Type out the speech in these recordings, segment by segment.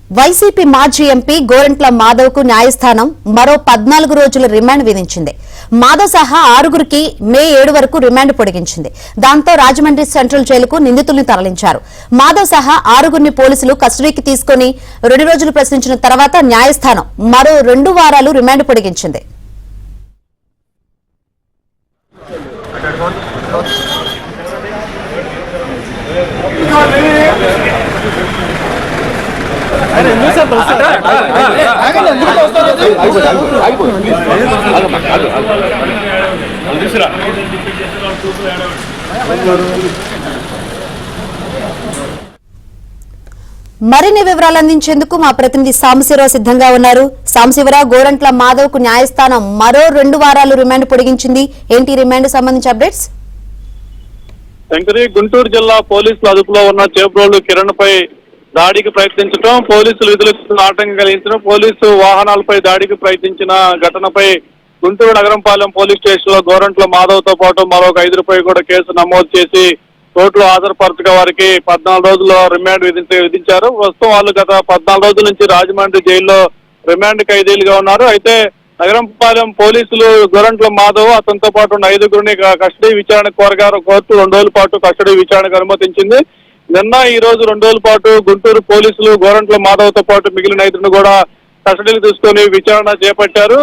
YCP మాజీ MP Gorantla Madhav కు న్యాయస్థానం మరో 14 రోజుల రిమాండ్ విధించింది. మాధవ్ సహా 6గురికి మే 7 వరకు రిమాండ్ పొడిగించింది. దాంతో రాజమండ్రి సెంట్రల్ జైలుకు నిందితుల్ని తరలించారు. మాధవ్ సహా 6గురిని పోలీసులు కస్టడీకి తీసుకుని 2 రోజులు ప్రశ్నించిన తర్వాత న్యాయస్థానం మరో 2 వారాలు రిమాండ్ పొడిగించింది. మరిన్ని వివరాలు అందించేందుకు మా ప్రతినిధి సాంబశివరావు సిద్ధంగా ఉన్నారు. సాంబశివరావు, గోరంట్ల మాధవ్ కు న్యాయస్థానం మరో 2 వారాలు రిమాండ్ పొడిగించింది. ఏంటి రిమాండ్ సంబంధించి అప్డేట్స్? శంకరి, గుంటూరు జిల్లా పోలీసుల అదుపులో ఉన్న చేబ్రోలు కిరణ్ పై దాడికి ప్రయత్నించడం, పోలీసులు విధులకు ఆటంకం కలిగించడం, పోలీసు వాహనాలపై దాడికి ప్రయత్నించిన ఘటనపై గుంటూరు నగరంపాలెం పోలీస్ స్టేషన్ లో గోరంట్ల మాధవ్ తో పాటు మరొక 5 కూడా కేసు నమోదు చేసి కోర్టులో హాజరుపరచగా వారికి 14 రోజుల్లో రిమాండ్ విధించారు. ప్రస్తుతం వాళ్ళు గత 14 రోజుల నుంచి రాజమండ్రి జైల్లో రిమాండ్ ఖైదీలుగా ఉన్నారు. అయితే నగరంపాలెం పోలీసులు గోరంట్ల మాధవ్ అతనితో పాటు ఉన్న 5గురిని కస్టడీ విచారణ కోరగారు. కోర్టు 2 రోజుల పాటు కస్టడీ విచారణకు అనుమతించింది. నిన్న ఈ రోజు 2 రోజుల పాటు గుంటూరు పోలీసులు గోరంట్ల మాధవ్ తో పాటు మిగిలిన 5ను కూడా కస్టడీకి తీసుకుని విచారణ చేపట్టారు.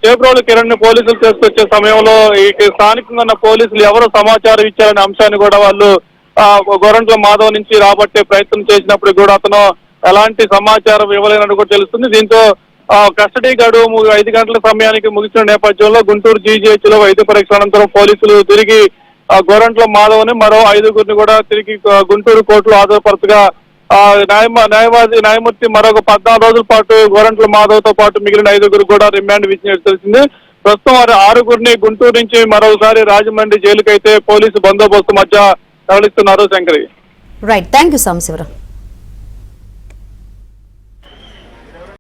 చేబ్రోలు కిరణ్ ని పోలీసులు తీసుకొచ్చే సమయంలో ఈ స్థానికంగా ఉన్న పోలీసులు ఎవరు సమాచారం ఇచ్చారనే అంశాన్ని కూడా వాళ్ళు గోరంట్ల మాధవ్ నుంచి రాబట్టే ప్రయత్నం చేసినప్పుడు కూడా అతను ఎలాంటి సమాచారం ఇవ్వలేనని కూడా తెలుస్తుంది. దీంతో కస్టడీ గడువు 5 గంటల సమయానికి ముగిసిన నేపథ్యంలో గుంటూరు జీజీహెచ్ లో వైద్య పరీక్ష అనంతరం పోలీసులు తిరిగి గోరంట్ల మాధవ్ ని మరో 5గురిని కూడా తిరిగి గుంటూరు కోర్టులో హాజరుపరచగా న్యాయమూర్తి మరొక 14 రోజుల పాటు గోరంట్ల మాధవ్ తో పాటు మిగిలిన 5గురు కూడా రిమాండ్ విధించినట్టు తెలిసింది. ప్రస్తుతం వారి 6గురిని గుంటూరు నుంచి మరోసారి రాజమండ్రి జైలుకైతే పోలీసు బందోబస్తు మధ్య తరలిస్తున్నారు. Shankari, right, thank you Sambasivarao.